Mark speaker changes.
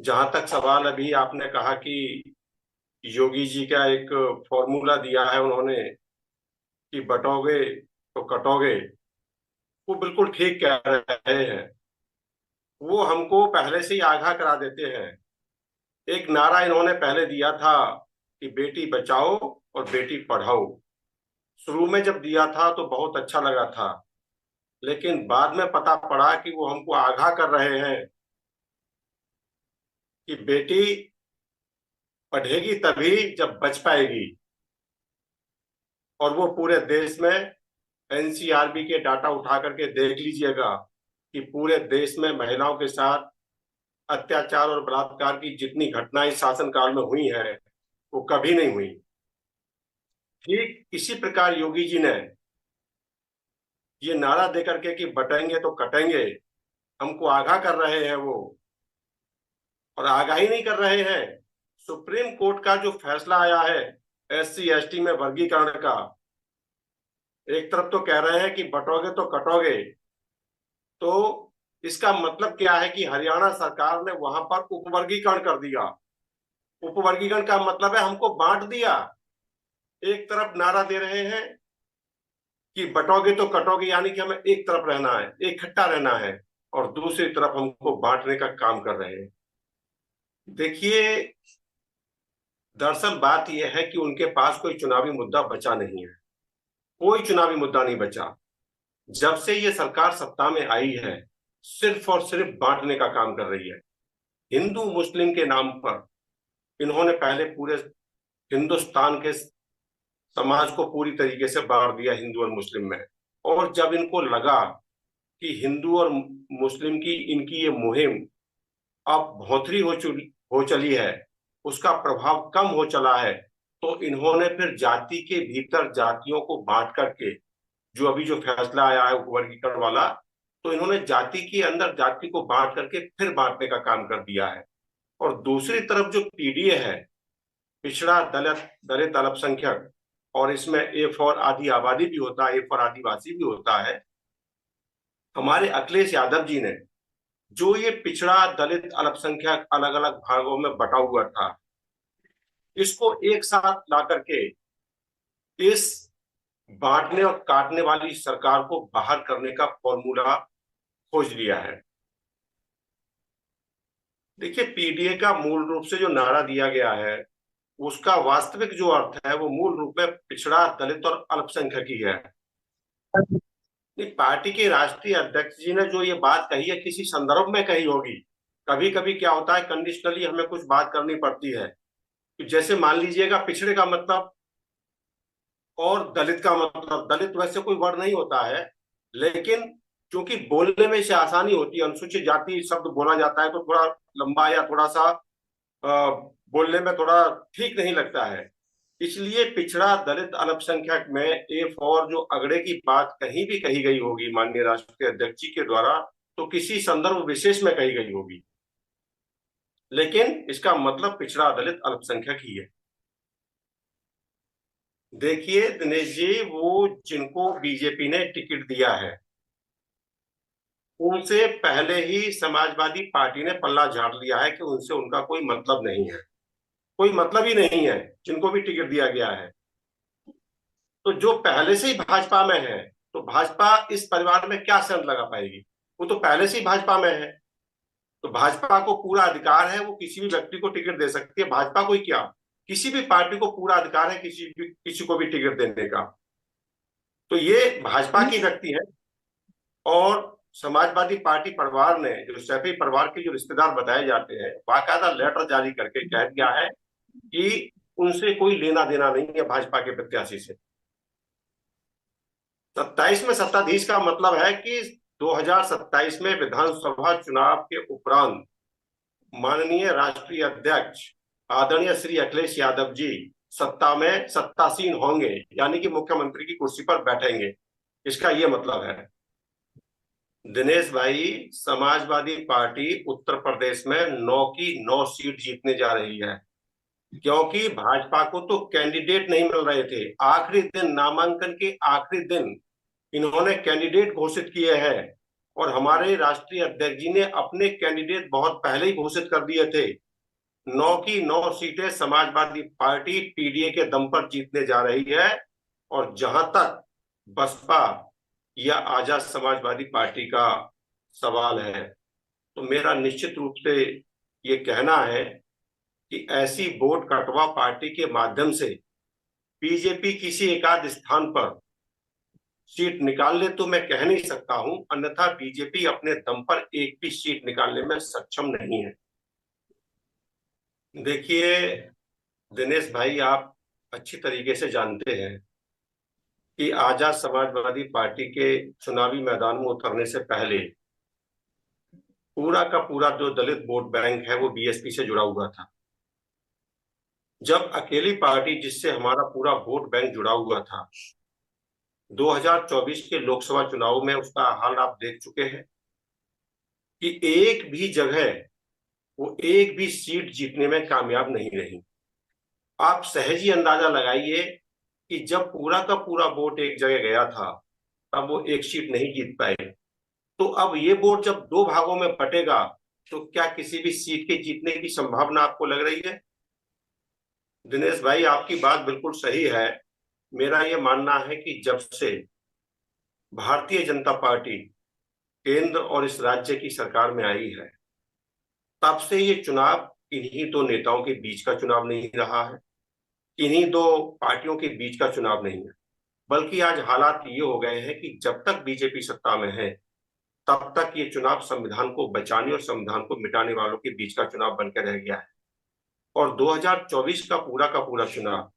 Speaker 1: जहां तक सवाल अभी आपने कहा कि योगी जी का एक फॉर्मूला दिया है उन्होंने कि बटोगे तो कटोगे, वो बिल्कुल ठीक कह रहे हैं। वो हमको पहले से ही आगाह करा देते हैं। एक नारा इन्होंने पहले दिया था कि बेटी बचाओ और बेटी पढ़ाओ। शुरू में जब दिया था तो बहुत अच्छा लगा था, लेकिन बाद में पता पड़ा कि वो हमको आगाह कर रहे हैं कि बेटी पढ़ेगी तभी जब बच पाएगी। और वो पूरे देश में एनसीआरबी के डाटा उठा करके देख लीजिएगा कि पूरे देश में महिलाओं के साथ अत्याचार और बलात्कार की जितनी घटनाएं शासनकाल में हुई हैं वो कभी नहीं हुई। ठीक इसी प्रकार योगी जी ने ये नारा दे करके कि बटेंगे तो कटेंगे, हमको आगाह कर रहे हैं वो। और आगाही नहीं कर रहे हैं, सुप्रीम कोर्ट का जो फैसला आया है एससी एसटी में वर्गीकरण का, एक तरफ तो कह रहे हैं कि बटोगे तो कटोगे, तो इसका मतलब क्या है कि हरियाणा सरकार ने वहां पर उपवर्गीकरण कर दिया। उपवर्गीकरण का मतलब है हमको बांट दिया। एक तरफ नारा दे रहे हैं कि बटोगे तो कटोगे, यानी कि हमें एक तरफ रहना है, इकट्ठा रहना है, और दूसरी तरफ हमको बांटने का काम कर रहे हैं। देखिए, दरअसल बात यह है कि उनके पास कोई चुनावी मुद्दा बचा नहीं है। कोई चुनावी मुद्दा नहीं बचा। जब से ये सरकार सत्ता में आई है, सिर्फ और सिर्फ बांटने का काम कर रही है। हिंदू मुस्लिम के नाम पर इन्होंने पहले पूरे हिंदुस्तान के समाज को पूरी तरीके से बांट दिया हिंदू और मुस्लिम में। और जब इनको लगा कि हिंदू और मुस्लिम की इनकी ये मुहिम अब भौथरी हो चली है, उसका प्रभाव कम हो चला है, तो इन्होंने फिर जाति के भीतर जातियों को बांट करके, जो अभी जो फैसला आया है वर्गीकरण वाला, तो इन्होंने जाति के अंदर जाति को बांट करके फिर बांटने का काम कर दिया है। और दूसरी तरफ जो पीडीए है, पिछड़ा दलित दलित अल्पसंख्यक, और इसमें ए फॉर आदि आबादी भी होता है, ए फॉर आदिवासी भी होता है। हमारे अखिलेश यादव जी ने जो ये पिछड़ा दलित अल्पसंख्यक अलग अलग भागों में बटा हुआ था, इसको एक साथ ला करके इस बांटने और काटने वाली सरकार को बाहर करने का फॉर्मूला खोज लिया है। देखिए, पीडीए का मूल रूप से जो नारा दिया गया है, उसका वास्तविक जो अर्थ है वो मूल रूप में पिछड़ा दलित और अल्पसंख्यक ही है। पार्टी के राष्ट्रीय अध्यक्ष जी ने जो ये बात कही है, किसी संदर्भ में कही होगी। कभी कभी क्या होता है, कंडीशनली हमें कुछ बात करनी पड़ती है। जैसे मान लीजिएगा, पिछड़े का मतलब और दलित का मतलब, दलित वैसे कोई वर्ड नहीं होता है, लेकिन क्योंकि बोलने में से आसानी होती है, अनुसूचित जाति शब्द बोला जाता है तो थोड़ा लंबा या थोड़ा सा बोलने में थोड़ा ठीक नहीं लगता है। इसलिए पिछड़ा दलित अल्पसंख्यक में ए फॉर जो अगड़े की बात कहीं भी कही गई होगी माननीय राष्ट्रीय अध्यक्ष जी के द्वारा, तो किसी संदर्भ विशेष में कही गई होगी, लेकिन इसका मतलब पिछड़ा दलित अल्पसंख्यक ही है। देखिए दिनेश जी, वो जिनको बीजेपी ने टिकट दिया है, उनसे पहले ही समाजवादी पार्टी ने पल्ला झाड़ लिया है कि उनसे उनका कोई मतलब नहीं है। कोई मतलब ही नहीं है जिनको भी टिकट दिया गया है। तो जो पहले से ही भाजपा में है, तो भाजपा इस परिवार में क्या संग लगा पाएगी? वो तो पहले से ही भाजपा में है। तो भाजपा को पूरा अधिकार है, वो किसी भी व्यक्ति को टिकट दे सकती है। भाजपा को ही क्या, किसी भी पार्टी को पूरा अधिकार है किसी को भी टिकट देने का। तो ये भाजपा की व्यक्ति है। और समाजवादी पार्टी परिवार ने, जो सैफी परिवार के जो रिश्तेदार बताए जाते हैं, बाकायदा लेटर जारी करके कह दिया है कि उनसे कोई लेना देना नहीं है भाजपा के प्रत्याशी से। 27 में सत्ताधीश का मतलब है कि 2027 में विधानसभा चुनाव के उपरांत माननीय राष्ट्रीय अध्यक्ष आदरणीय श्री अखिलेश यादव जी सत्ता में सत्तासीन होंगे, यानी कि मुख्यमंत्री की कुर्सी पर बैठेंगे। इसका यह मतलब है दिनेश भाई, समाजवादी पार्टी उत्तर प्रदेश में 9 की 9 सीट जीतने जा रही है। क्योंकि भाजपा को तो कैंडिडेट नहीं मिल रहे थे। आखिरी दिन, नामांकन के आखिरी दिन इन्होंने कैंडिडेट घोषित किए हैं, और हमारे राष्ट्रीय अध्यक्ष जी ने अपने कैंडिडेट बहुत पहले ही घोषित कर दिए थे। 9 की 9 सीटें समाजवादी पार्टी पीडीए के दम पर जीतने जा रही है। और जहां तक बसपा या आजाद समाजवादी पार्टी का सवाल है, तो मेरा निश्चित रूप से ये कहना है कि ऐसी वोट कटवा पार्टी के माध्यम से बीजेपी किसी एकाध स्थान पर सीट निकाल ले तो मैं कह नहीं सकता हूं, अन्यथा बीजेपी अपने दम पर एक भी सीट निकालने में सक्षम नहीं है। देखिए दिनेश भाई, आप अच्छी तरीके से जानते हैं कि आजाद समाजवादी पार्टी के चुनावी मैदान में उतरने से पहले पूरा का पूरा जो दलित वोट बैंक है वो बीएसपी से जुड़ा हुआ था। जब अकेली पार्टी जिससे हमारा पूरा वोट बैंक जुड़ा हुआ था, 2024 के लोकसभा चुनाव में उसका हाल आप देख चुके हैं कि एक भी जगह वो एक भी सीट जीतने में कामयाब नहीं रही। आप सहज ही अंदाजा लगाइए कि जब पूरा का पूरा वोट एक जगह गया था, तब वो एक सीट नहीं जीत पाए। तो अब ये वोट जब दो भागों में बटेगा, तो क्या किसी भी सीट के जीतने की संभावना आपको लग रही है? दिनेश भाई, आपकी बात बिल्कुल सही है। मेरा ये मानना है कि जब से भारतीय जनता पार्टी केंद्र और इस राज्य की सरकार में आई है, तब से ये चुनाव इन्हीं दो नेताओं के बीच का चुनाव नहीं रहा है, इन्हीं दो पार्टियों के बीच का चुनाव नहीं है, बल्कि आज हालात ये हो गए हैं कि जब तक बीजेपी सत्ता में है, तब तक ये चुनाव संविधान को बचाने और संविधान को मिटाने वालों के बीच का चुनाव बनकर रह गया है। और 2024 का पूरा चुनाव